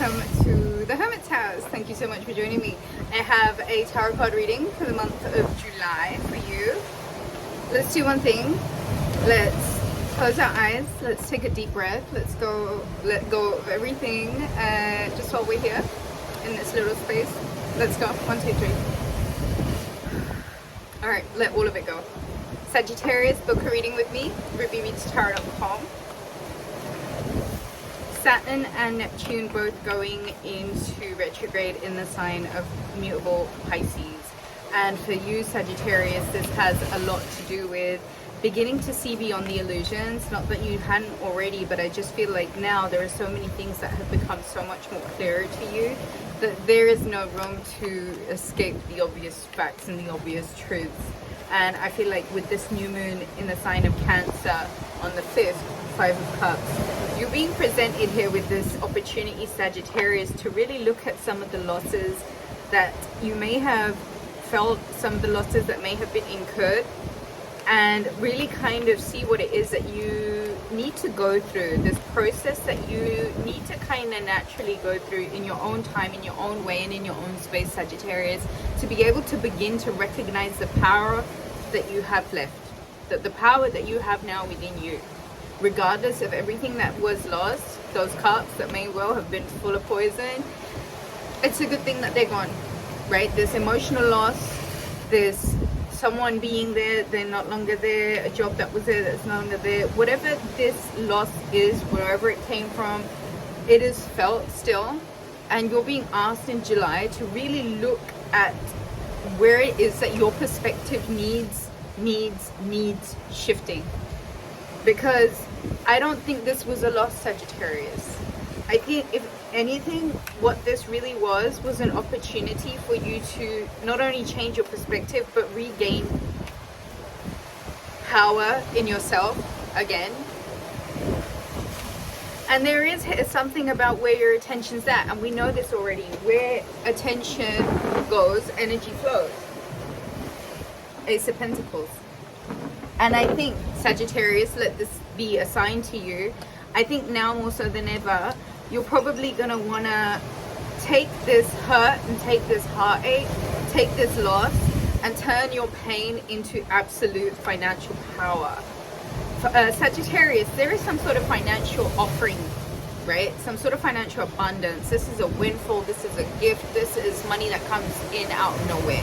welcome to the Hermit's house. Thank you so much for joining me. I have a tarot card reading for the month of July for you. Let's do one thing. Let's close our eyes. Let's take a deep breath. Let's let go of everything just while we're here in this little space. Let's go. 1, 2, 3. All right, let all of it go. Sagittarius, book a reading with me, rubyreadstarot.com. Saturn and Neptune both going into retrograde in the sign of mutable Pisces. And for you, Sagittarius, this has a lot to do with beginning to see beyond the illusions. Not that you hadn't already, but I just feel like now there are so many things that have become so much more clearer to you that there is no room to escape the obvious facts and the obvious truths. And I feel like with this new moon in the sign of Cancer on the 5th, 5 of Cups, you're being presented here with this opportunity, Sagittarius, to really look at some of the losses that you may have felt, some of the losses that may have been incurred, and really kind of see what it is that you need to go through, this process that you need to kind of naturally go through in your own time, in your own way, and in your own space, Sagittarius, to be able to begin to recognize the power that you have left, that the power that you have now within you, regardless of everything that was lost, those cups that may well have been full of poison. It's a good thing that they're gone, right? This emotional loss, this someone being there, they're not longer there, a job that was there that's no longer there, whatever this loss is, wherever it came from, it is felt still. And you're being asked in July to really look at where it is that your perspective needs shifting. Because I don't think this was a loss, Sagittarius. I think if anything, what this really was an opportunity for you to not only change your perspective, but regain power in yourself again. And there is something about where your attention's at, and we know this already. Where attention goes, energy flows. Ace of Pentacles. And I think, Sagittarius, let this be a sign to you. I think now more so than ever, you're probably going to want to take this hurt and take this heartache, take this loss, and turn your pain into absolute financial power. For, Sagittarius, there is some sort of financial offering, right? Some sort of financial abundance. This is a windfall. This is a gift. This is money that comes in out of nowhere.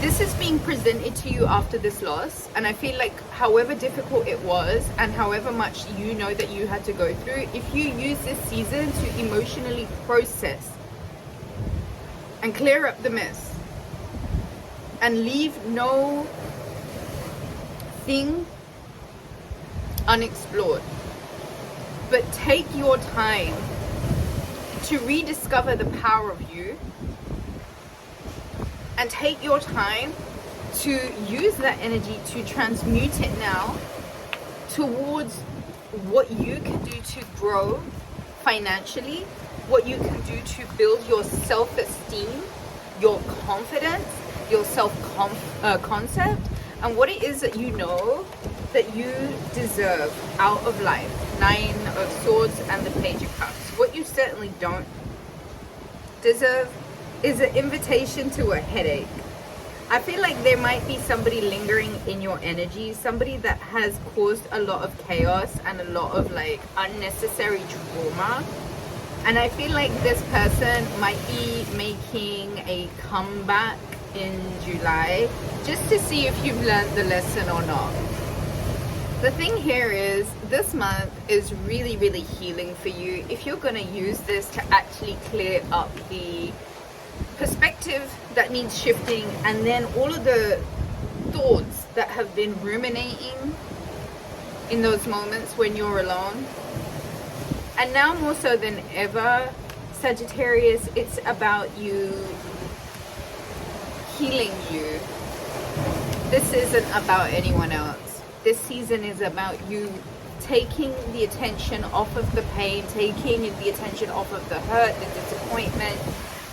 This is being presented to you after this loss, and I feel like however difficult it was and however much you know that you had to go through, if you use this season to emotionally process and clear up the mess and leave no thing unexplored, but take your time to rediscover the power of you, and take your time to use that energy to transmute it now towards what you can do to grow financially, what you can do to build your self-esteem, your confidence, your self-concept, and what it is that you know that you deserve out of life. 9 of Swords and the Page of Cups. What you certainly don't deserve is an invitation to a headache. I feel like there might be somebody lingering in your energy, somebody that has caused a lot of chaos and a lot of like unnecessary trauma. And I feel like this person might be making a comeback in July just to see if you've learned the lesson or not. The thing here is, this month is really, really healing for you if you're going to use this to actually clear up the perspective that needs shifting, and then all of the thoughts that have been ruminating in those moments when you're alone. And now more so than ever, Sagittarius, it's about you healing you. This isn't about anyone else. This season is about you taking the attention off of the pain, taking the attention off of the hurt, the disappointment,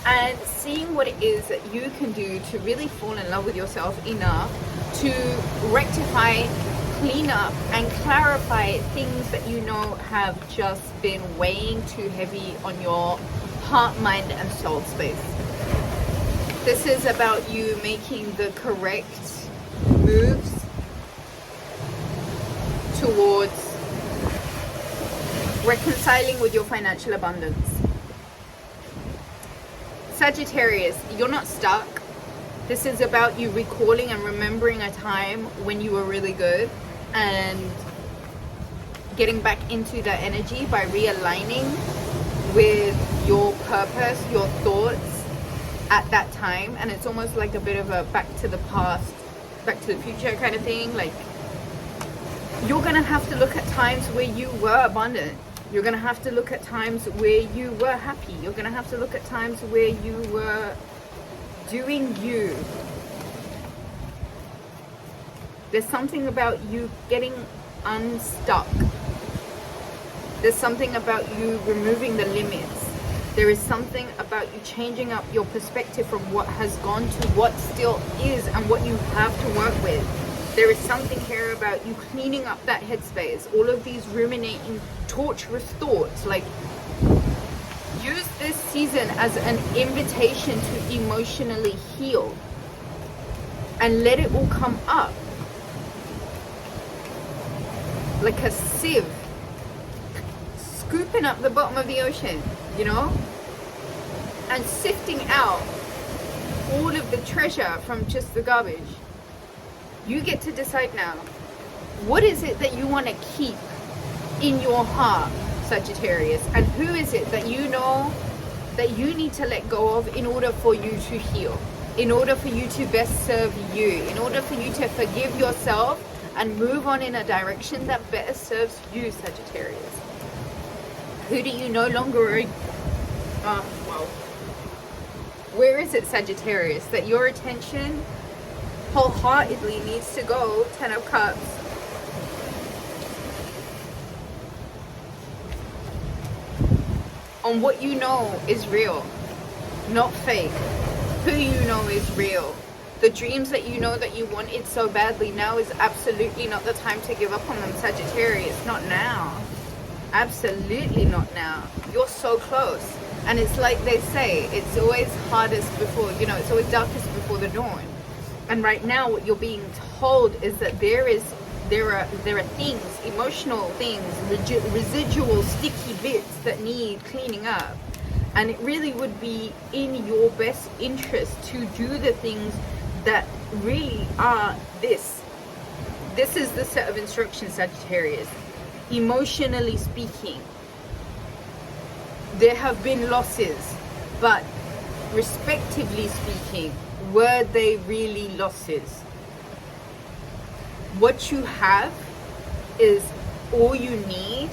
and seeing what it is that you can do to really fall in love with yourself enough to rectify, clean up and clarify things that you know have just been weighing too heavy on your heart, mind, and soul space. This is about you making the correct moves towards reconciling with your financial abundance. Sagittarius, you're not stuck. This is about you recalling and remembering a time when you were really good and getting back into that energy by realigning with your purpose, your thoughts at that time. And it's almost like a bit of a back to the past, back to the future kind of thing. Like, you're gonna have to look at times where you were abundant. You're gonna have to look at times where you were happy. You're gonna have to look at times where you were doing you. There's something about you getting unstuck. There's something about you removing the limits. There is something about you changing up your perspective from what has gone to what still is and what you have to work with. There is something here about you cleaning up that headspace. All of these ruminating, torturous thoughts. Like, use this season as an invitation to emotionally heal and let it all come up like a sieve scooping up the bottom of the ocean, you know, and sifting out all of the treasure from just the garbage. You get to decide now, what is it that you want to keep in your heart, Sagittarius, and who is it that you know that you need to let go of in order for you to heal, in order for you to best serve you, in order for you to forgive yourself and move on in a direction that better serves you, Sagittarius. Who do you no longer where is it, Sagittarius, that your attention wholeheartedly needs to go? 10 of Cups. On what you know is real, not fake. Who you know is real. The dreams that you know that you wanted so badly, now is absolutely not the time to give up on them, Sagittarius. Not now. Absolutely not now. You're so close. And it's like they say, it's always hardest before, you know, it's always darkest before the dawn. And right now what you're being told is that there are things, emotional things, residual sticky bits that need cleaning up. And it really would be in your best interest to do the things that really are this. This is the set of instructions, Sagittarius. Emotionally speaking, there have been losses, but respectively speaking, were they really losses? What you have is all you need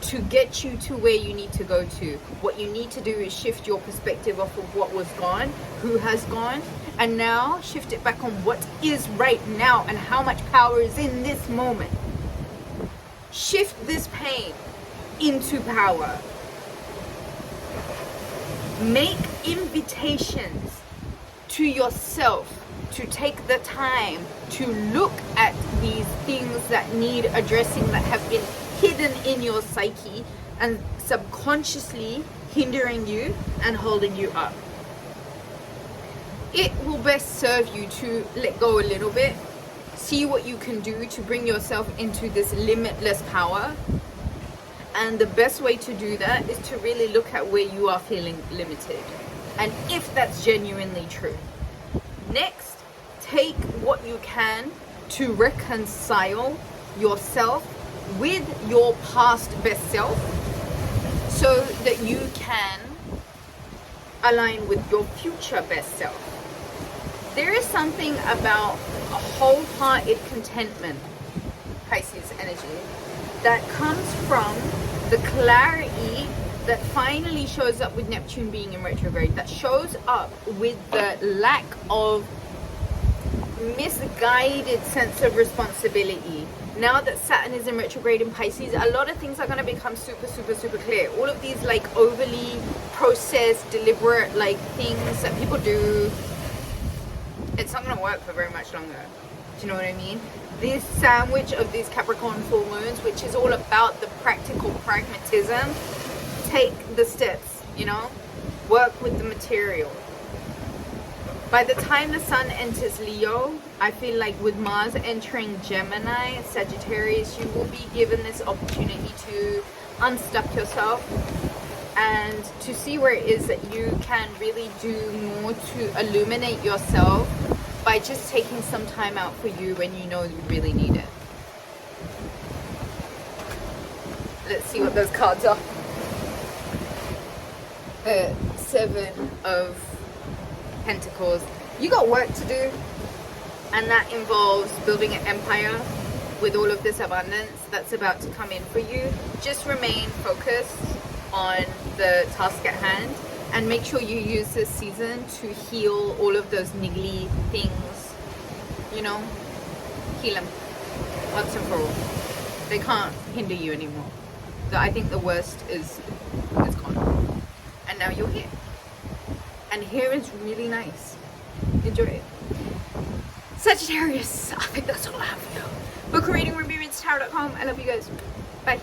to get you to where you need to go to. What you need to do is shift your perspective off of what was gone, who has gone, and now shift it back on what is right now and how much power is in this moment. Shift this pain into power. Make invitations to yourself to take the time to look at these things that need addressing, that have been hidden in your psyche and subconsciously hindering you and holding you up. It will best serve you to let go a little bit, see what you can do to bring yourself into this limitless power. And the best way to do that is to really look at where you are feeling limited, and if that's genuinely true. Next, take what you can to reconcile yourself with your past best self so that you can align with your future best self. There is something about a wholehearted contentment, Pisces energy, that comes from the clarity that finally shows up with Neptune being in retrograde, that shows up with the lack of misguided sense of responsibility. Now that Saturn is in retrograde in Pisces, a lot of things are going to become super clear. All of these like overly processed, deliberate like things that people do, it's not going to work for very much longer. Do you know what I mean? this sandwich of these Capricorn full moons, which is all about the practical pragmatism. Take the steps, you know, work with the material. By the time the sun enters Leo, I feel like with Mars entering Gemini, Sagittarius, you will be given this opportunity to unstuck yourself and to see where it is that you can really do more to illuminate yourself by just taking some time out for you when you know you really need it. Let's see what those cards are. The 7 of Pentacles. You got work to do, and that involves building an empire with all of this abundance that's about to come in for you. Just remain focused on the task at hand and make sure you use this season to heal all of those niggly things, you know, heal them once and for all. They can't hinder you anymore. I think the worst is gone, and now you're here, and here is really nice. Enjoy it. Sagittarius, I think that's all I have for you. Book a reading, rubyreadstarot.com. I love you guys. Bye.